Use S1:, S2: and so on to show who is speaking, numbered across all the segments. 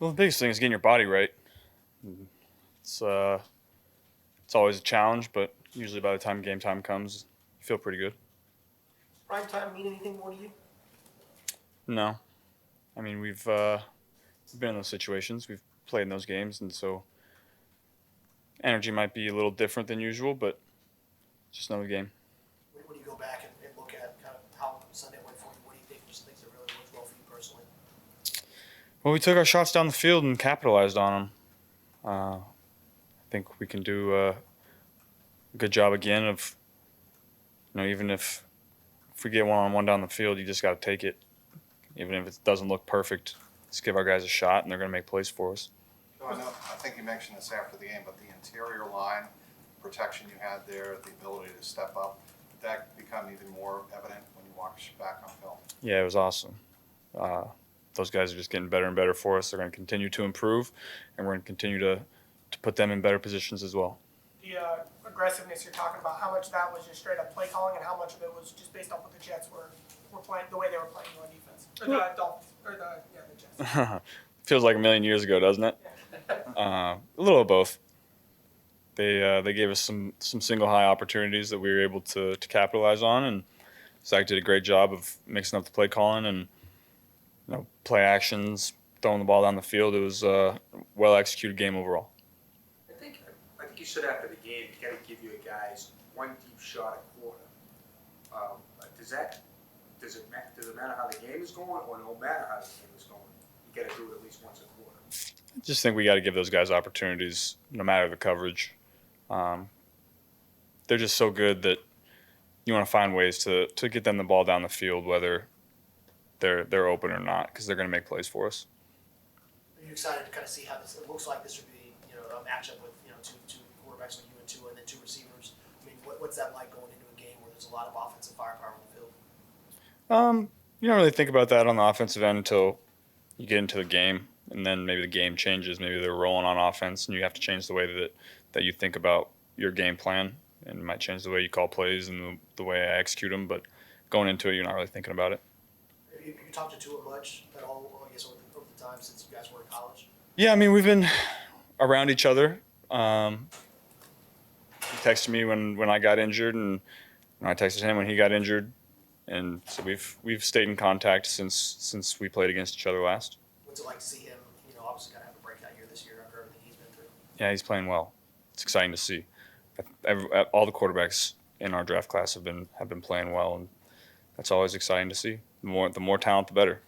S1: Well, the biggest thing is getting your body right. It's uh, it's always a challenge, but usually by the time game time comes, you feel pretty good.
S2: Prime time mean anything more to you?
S1: No, I mean we've been in those situations, we've played in those games, and so energy might be a little different than usual, but it's just another game.
S2: When you go back and look at kind of how Sunday went for you, what do you think are some things that really worked well for you personally?
S1: Well, we took our shots down the field and capitalized on them. I think we can do a good job again of, even if we get one on one down the field, you just got to take it, even if it doesn't look perfect. Just give our guys a shot, and they're going to make plays for us.
S3: So I think you mentioned this after the game, but the interior line protection you had there, the ability to step up, did that become even more evident when you watch back on film?
S1: Yeah, it was awesome. Those guys are just getting better and better for us. They're going to continue to improve, and we're going to continue to put them in better positions as well.
S4: The aggressiveness you're talking about, how much of that was just straight up play calling, and how much of it was just based off what the Jets were playing, the way they were playing on defense, or the Dolphins, or the Jets.
S1: Feels like a million years ago, doesn't it? A little of both. They gave us some single high opportunities that we were able to capitalize on, and Zach did a great job of mixing up the play calling and play actions, throwing the ball down the field. It was a well executed game overall.
S5: I think you said after the game, you got to give your guys one deep shot a quarter. Does it matter how the game is going, or no matter how the game is going, you got to do it at least once a quarter?
S1: I just think we got to give those guys opportunities, no matter the coverage. They're just so good that you want to find ways to get them the ball down the field, whether they're open or not, because they're going to make plays for us.
S2: Are you excited to kind of see how this? It looks like this would be a matchup with two quarterbacks like you and then two receivers. I mean, what's that like going into a game where there's a lot of offensive firepower on the field?
S1: You don't really think about that on the offensive end until you get into the game, and then maybe the game changes. Maybe they're rolling on offense, and you have to change the way that you think about your game plan, and it might change the way you call plays and the way I execute them. But going into it, you're not really thinking about it.
S2: Have you talked to Tua much at all? I guess over the time since you guys were in college.
S1: Yeah, I mean we've been around each other. He texted me when I got injured, and I texted him when he got injured, and so we've stayed in contact since we played against each other last.
S2: What's it like to see him? Obviously got to have a breakout year this year after everything he's been through.
S1: Yeah, he's playing well. It's exciting to see. All the quarterbacks in our draft class have been playing well, and that's always exciting to see. The more talent, the better.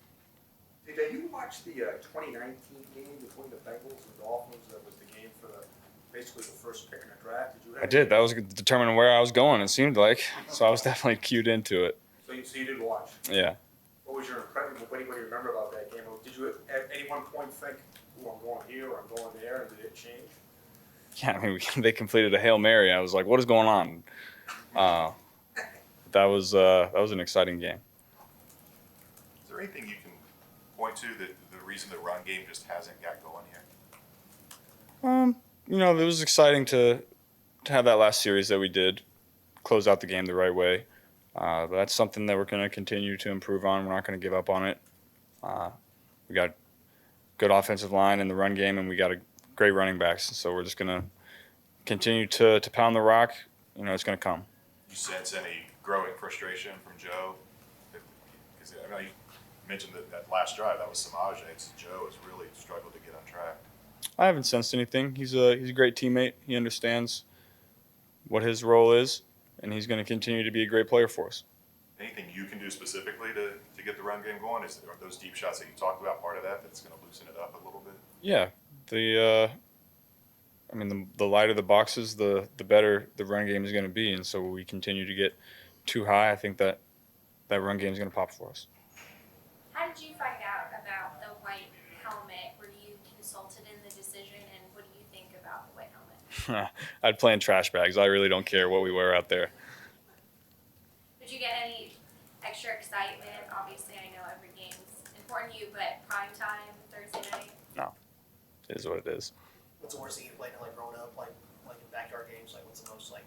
S5: Did you watch the 2019 game between the Bengals and Dolphins? That was the game for basically the first pick in the draft.
S1: I did. That was determining where I was going, it seemed like. So I was definitely cued into it.
S5: So you did watch?
S1: Yeah.
S5: What was your impression? What do you remember about that game? Did you at any one point think, "Oh, I'm going here or I'm going there," and did it change?
S1: Yeah, I mean, they completed a Hail Mary. I was like, what is going on? That was an exciting game.
S3: Is there anything you can point to that the reason the run game just hasn't got going yet?
S1: It was exciting to have that last series that we did, close out the game the right way. But that's something that we're going to continue to improve on. We're not going to give up on it. We got good offensive line in the run game, and we got a great running backs. So we're just going to continue to pound the rock. It's going to come.
S3: You sense any growing frustration from Joe? Because I know you mentioned that last drive, that was Samaj. Joe has really struggled to get on track.
S1: I haven't sensed anything. He's a great teammate. He understands what his role is, and he's going to continue to be a great player for us.
S3: Anything you can do specifically to get the run game going? Are those deep shots that you talked about part of that's going to loosen it up a little bit?
S1: Yeah, the lighter the boxes, the better the run game is going to be, and so we continue to get too high. I think that run game is going to pop for us.
S6: How did you find out about the white helmet? Were you consulted in the decision, and what do you think about the white helmet?
S1: I'd play in trash bags. I really don't care what we wear out there.
S6: Did you get any extra excitement? Obviously, I know every game's important to you, but primetime Thursday night?
S1: No, it is what it is.
S2: What's the worst thing you played in growing up, like in backyard games? Like what's the most like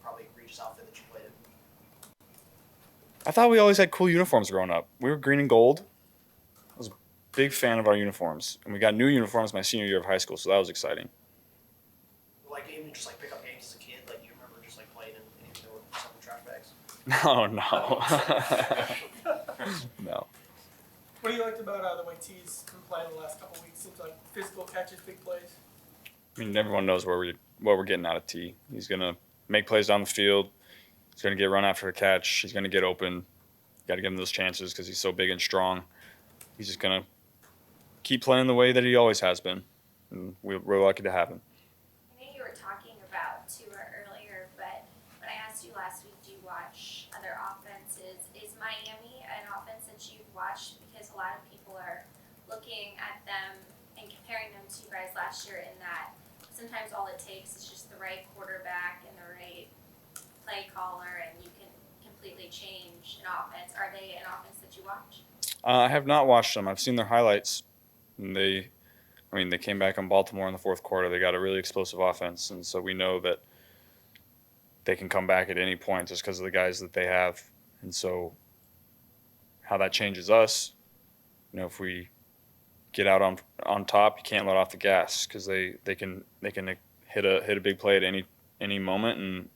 S2: probably egregious outfit that you played in?
S1: I thought we always had cool uniforms growing up. We were green and gold. That was big fan of our uniforms, and we got new uniforms my senior year of high school, so that was exciting.
S2: Like even just like pick up games as a kid, like you remember just like playing and even though we're selling trash bags.
S1: No, no. No.
S4: What do you liked about the way T's been playing the last couple weeks? Seems like physical catches, big plays.
S1: I mean, everyone knows what we're getting out of T. He's gonna make plays down the field. He's gonna get run after a catch. He's gonna get open. Got to give him those chances because he's so big and strong. He's just gonna keep playing the way that he always has been, and we're lucky to have him.
S6: I know you were talking about Tua earlier, but when I asked you last week, do you watch other offenses? Is Miami an offense that you've watched? Because a lot of people are looking at them and comparing them to you guys last year in that sometimes all it takes is just the right quarterback and the right play caller, and you can completely change an offense. Are they an offense that you watch?
S1: I have not watched them. I've seen their highlights. And they came back on Baltimore in the fourth quarter. They got a really explosive offense, and so we know that they can come back at any point just because of the guys that they have. And so how that changes us, if we get out on top, you can't let off the gas because they can hit a big play at any moment and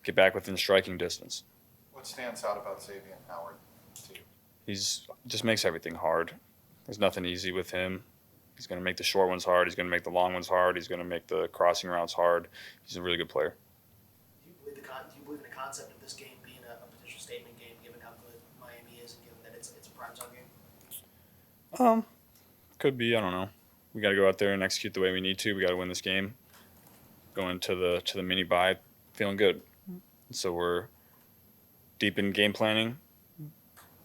S1: get back within striking distance.
S3: What stands out about Xavier Howard to you?
S1: He's just makes everything hard. There's nothing easy with him. He's going to make the short ones hard. He's going to make the long ones hard. He's going to make the crossing routes hard. He's a really good player.
S2: Do you believe in the concept of this game being a potential statement game, given how good Miami is and given that it's a primetime game?
S1: Could be. I don't know. We got to go out there and execute the way we need to. We got to win this game. Going to the mini bye, feeling good. So we're deep in game planning.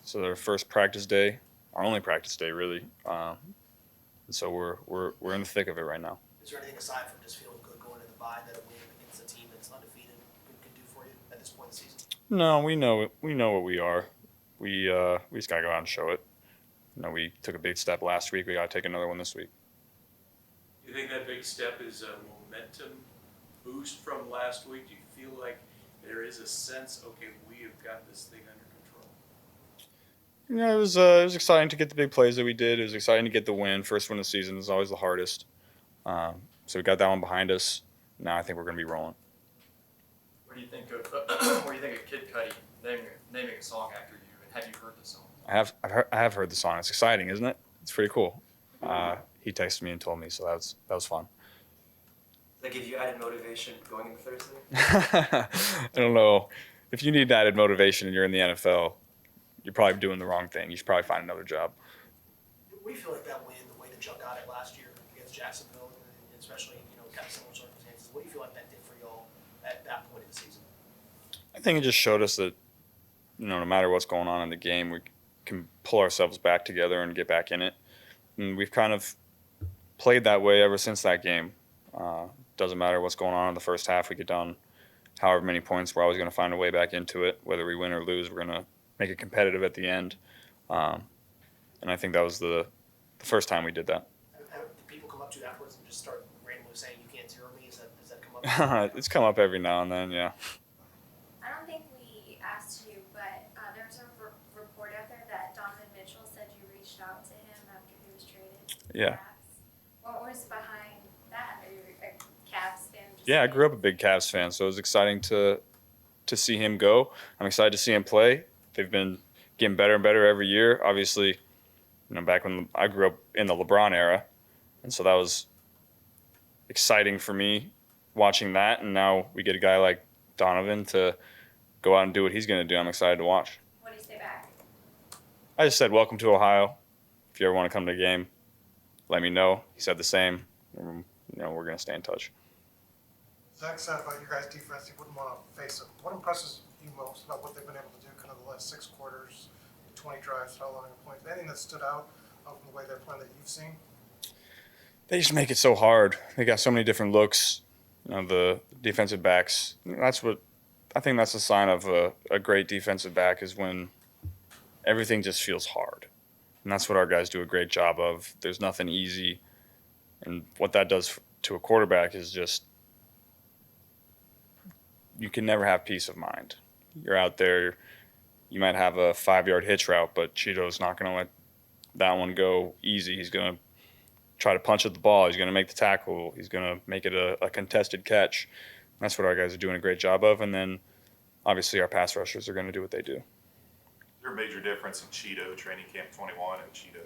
S1: So our first practice day, our only practice day really. And so we're in the thick of it right now.
S2: Is there anything aside from just feeling good going into the bye that a win against a team that's undefeated could do for you at this point in the season?
S1: No, we know what we are. We just gotta go out and show it. We took a big step last week. We gotta take another one this week.
S7: You think that big step is a momentum boost from last week? Do you feel like there is a sense, okay, we have got this thing under control?
S1: It was exciting to get the big plays that we did. It was exciting to get the win. First win of the season is always the hardest. So we got that one behind us. Now I think we're gonna be rolling.
S8: What do you think of Kid Cudi naming a song after you? And have you heard the song?
S1: I have heard the song. It's exciting, isn't it? It's pretty cool. He texted me and told me, so that was fun.
S9: Does that give you added motivation going into Thursday?
S1: I don't know. If you need added motivation and you're in the NFL, you're probably doing the wrong thing. You should probably find another job.
S2: What do you feel like that win, the way that y'all got it last year against Jacksonville, and especially kind of similar circumstances? What do you feel like that did for y'all at that point in the season?
S1: I think it just showed us that no matter what's going on in the game, we can pull ourselves back together and get back in it. And we've kind of played that way ever since that game. Doesn't matter what's going on in the first half. We get down however many points, we're always going to find a way back into it. Whether we win or lose, we're going to make it competitive at the end. And I think that was the first time we did that.
S2: Do people come up to you afterwards and just start randomly saying, "You can't zero me"? Does that come up?
S1: It's come up every now and then, yeah.
S6: I don't think we asked you, but there was a report out there that Donovan Mitchell said you reached out to him after he was traded to the
S1: Yeah.
S6: Cavs. What was behind that? Are you a Cavs fan?
S1: Yeah, I grew up a big Cavs fan, so it was exciting to see him go. I'm excited to see him play. They've been getting better and better every year. Obviously, back when I grew up in the LeBron era, and so that was exciting for me watching that. And now we get a guy like Donovan to go out and do what he's going to do. I'm excited to watch.
S6: What do you say back?
S1: I just said, "Welcome to Ohio. If you ever want to come to a game, let me know." He said the same. We're going to stay in touch.
S10: Zach said about your guys' defense, he wouldn't want to face them. What impresses you most about what they've been able to do kind of the last 6 quarters, 20 drives, how long a point? Anything that stood out from the way they're playing that you've seen?
S1: They just make it so hard. They got so many different looks. The defensive backs. I think that's a sign of a great defensive back is when everything just feels hard. And that's what our guys do a great job of. There's nothing easy. And what that does to a quarterback is just you can never have peace of mind. You're out there, you might have a 5-yard hitch route, but Cheeto's not going to let that one go easy. He's going to try to punch at the ball. He's going to make the tackle. He's going to make it a contested catch. That's what our guys are doing a great job of. And then obviously our pass rushers are going to do what they do.
S11: Is there a major difference in Cheeto training camp 21 and Cheeto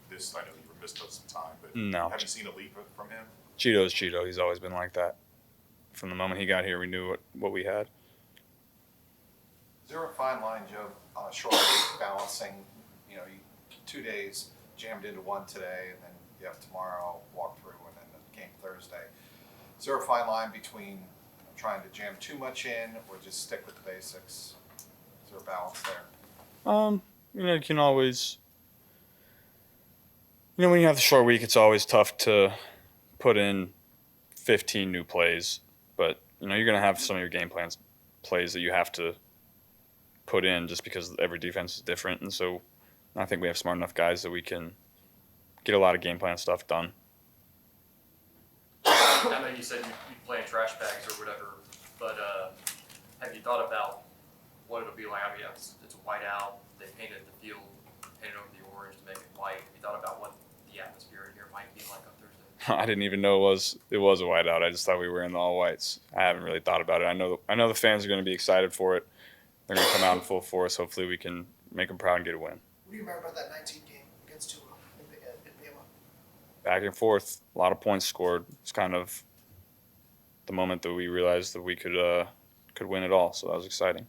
S11: this? I know you were missed some time, but
S1: No.
S11: have you seen a leap from him?
S1: Cheeto's Cheeto. He's always been like that. From the moment he got here, we knew what we had.
S3: Is there a fine line, Joe, on a short week balancing, you 2 days jammed into one today, and then you have tomorrow walkthrough, and then the game Thursday? Is there a fine line between trying to jam too much in or just stick with the basics? Is there a balance there?
S1: You can always, when you have the short week, it's always tough to put in 15 new plays, but you're going to have some of your game plans plays that you have to put in just because every defense is different. And so I think we have smart enough guys that we can get a lot of game plan stuff done.
S8: I know you said you play in trash bags or whatever, but have you thought about what it'll be like? I mean, it's white out. They painted the field, painted over the orange to make it white. Have you thought about what the atmosphere in here might be like on Thursday?
S1: I didn't even know it was a whiteout. I just thought we were in the all whites. I haven't really thought about it. I know the fans are going to be excited for it. They're going to come out in full force. Hopefully we can make them proud and get a win.
S2: What do you remember about that 19 game against Tua in Bama?
S1: Back and forth, a lot of points scored. It's kind of the moment that we realized that we could win it all. So that was exciting.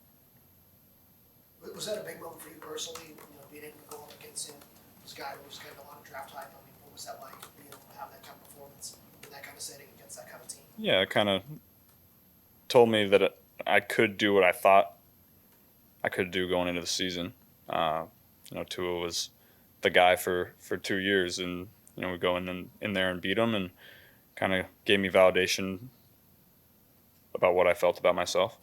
S2: Was that a big moment for you personally, being able to go up against him? This guy who was getting a lot of draft hype. I mean, what was that like, being able to have that kind of performance in that kind of setting against that kind of team?
S1: Yeah, it kind of told me that I could do what I thought I could do going into the season. Tua was the guy for 2 years, and we go in there and beat him, and kind of gave me validation about what I felt about myself.